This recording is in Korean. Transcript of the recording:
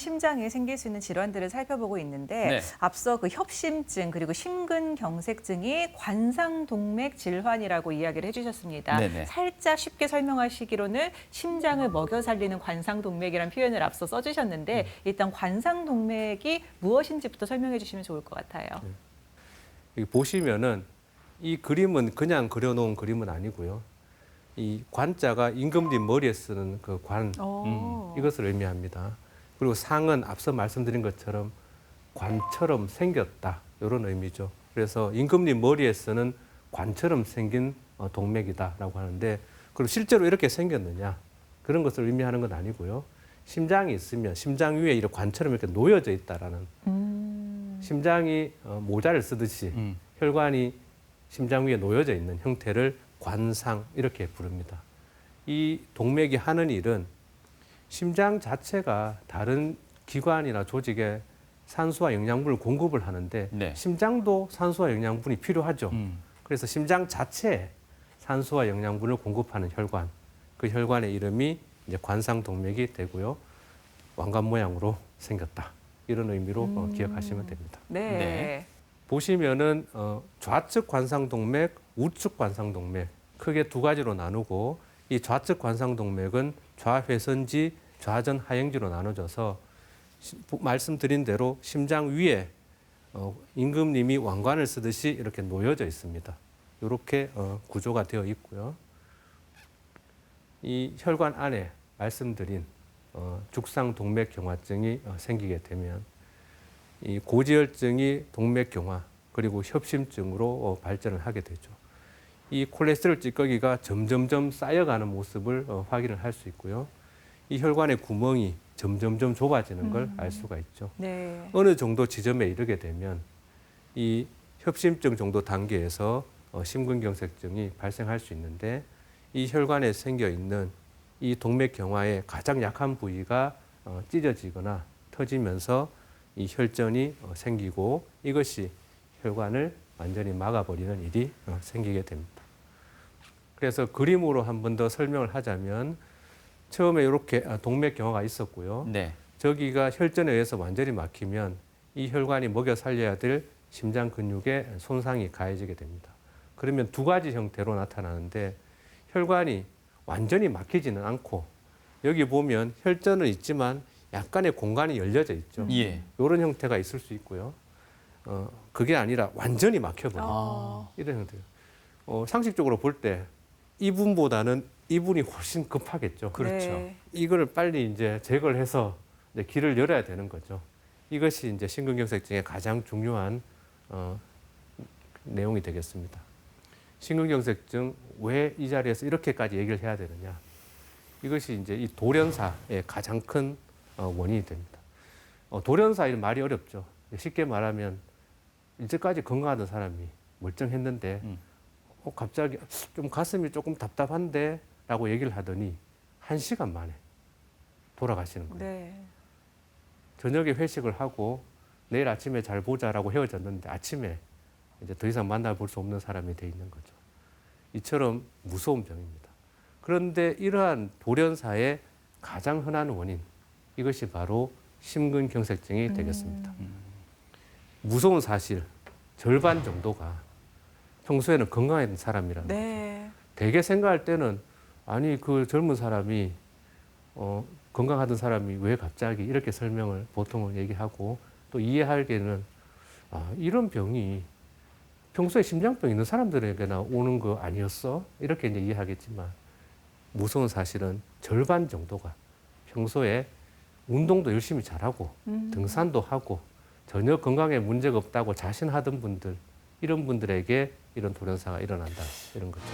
심장에 생길 수 있는 질환들을 살펴보고 있는데 네. 앞서 그 협심증 그리고 심근경색증이 관상동맥 질환이라고 이야기를 해주셨습니다. 네네. 살짝 쉽게 설명하시기로는 심장을 먹여 살리는 관상동맥이라는 표현을 앞서 써주셨는데 일단 관상동맥이 무엇인지부터 설명해 주시면 좋을 것 같아요. 여기 보시면은 이 그림은 그냥 그려놓은 그림은 아니고요. 이 관자가 임금님 머리에 쓰는 그 관, 이것을 의미합니다. 그리고 상은 앞서 말씀드린 것처럼 관처럼 생겼다, 이런 의미죠. 그래서 임금님 머리에 쓰는 관처럼 생긴 동맥이다라고 하는데, 그럼 실제로 이렇게 생겼느냐? 그런 것을 의미하는 건 아니고요. 심장이 있으면 심장 위에 이렇게 관처럼 이렇게 놓여져 있다라는, 심장이 모자를 쓰듯이 혈관이 심장 위에 놓여져 있는 형태를 관상, 이렇게 부릅니다. 이 동맥이 하는 일은 심장 자체가 다른 기관이나 조직에 산소와 영양분을 공급을 하는데, 네. 심장도 산소와 영양분이 필요하죠. 그래서 심장 자체에 산소와 영양분을 공급하는 혈관, 그 혈관의 이름이 이제 관상동맥이 되고요. 왕관 모양으로 생겼다, 이런 의미로 기억하시면 됩니다. 네. 네. 보시면은 좌측 관상동맥, 우측 관상동맥, 크게 두 가지로 나누고, 이 좌측 관상동맥은 좌회선지, 좌전 하행지로 나눠져서 말씀드린 대로 심장 위에 임금님이 왕관을 쓰듯이 이렇게 놓여져 있습니다. 이렇게 구조가 되어 있고요. 이 혈관 안에 말씀드린 죽상동맥경화증이 생기게 되면 이 고지혈증이 동맥경화 그리고 협심증으로 발전을 하게 되죠. 이 콜레스테롤 찌꺼기가 점점점 쌓여가는 모습을 확인을 할 수 있고요. 이 혈관의 구멍이 점점점 좁아지는 걸 알 수가 있죠. 네. 어느 정도 지점에 이르게 되면 이 협심증 정도 단계에서 심근경색증이 발생할 수 있는데, 이 혈관에 생겨 있는 이 동맥경화의 가장 약한 부위가 찢어지거나 터지면서 이 혈전이 생기고, 이것이 혈관을 완전히 막아버리는 일이 생기게 됩니다. 그래서 그림으로 한 번 더 설명을 하자면, 처음에 이렇게 동맥경화가 있었고요. 네. 저기가 혈전에 의해서 완전히 막히면 이 혈관이 먹여 살려야 될 심장 근육에 손상이 가해지게 됩니다. 그러면 두 가지 형태로 나타나는데, 혈관이 완전히 막히지는 않고, 여기 보면 혈전은 있지만 약간의 공간이 열려져 있죠. 예. 이런 형태가 있을 수 있고요. 그게 아니라 완전히 막혀버려요. 아. 이런 형태예요. 상식적으로 볼 때 이분보다는 이분이 훨씬 급하겠죠. 그렇죠. 네. 이걸 빨리 이제 제거를 해서 이제 길을 열어야 되는 거죠. 이것이 이제 심근경색증의 가장 중요한 내용이 되겠습니다. 심근경색증 왜 이 자리에서 이렇게까지 얘기를 해야 되느냐? 이것이 이제 이 돌연사의 가장 큰 원인이 됩니다. 돌연사 이런 말이 어렵죠. 쉽게 말하면 이제까지 건강하던 사람이 멀쩡했는데 갑자기 좀 가슴이 조금 답답한데 라고 얘기를 하더니 1시간 만에 돌아가시는 거예요. 네. 저녁에 회식을 하고 내일 아침에 잘 보자라고 헤어졌는데 아침에 이제 더 이상 만나볼 수 없는 사람이 돼 있는 거죠. 이처럼 무서운 병입니다. 그런데 이러한 돌연사의 가장 흔한 원인, 이것이 바로 심근경색증이 되겠습니다. 무서운 사실, 절반 정도가 평소에는 건강했던 사람이라는 거죠. 네. 대개 생각할 때는 아니 그 젊은 사람이 건강하던 사람이 왜 갑자기 이렇게 설명을 보통은 얘기하고, 또 이해하기에는 이런 병이 평소에 심장병 있는 사람들에게나 오는 거 아니었어? 이렇게 이제 이해하겠지만, 무서운 사실은 절반 정도가 평소에 운동도 열심히 잘하고 등산도 하고 전혀 건강에 문제가 없다고 자신하던 분들, 이런 분들에게 이런 돌연사가 일어난다, 이런 거죠.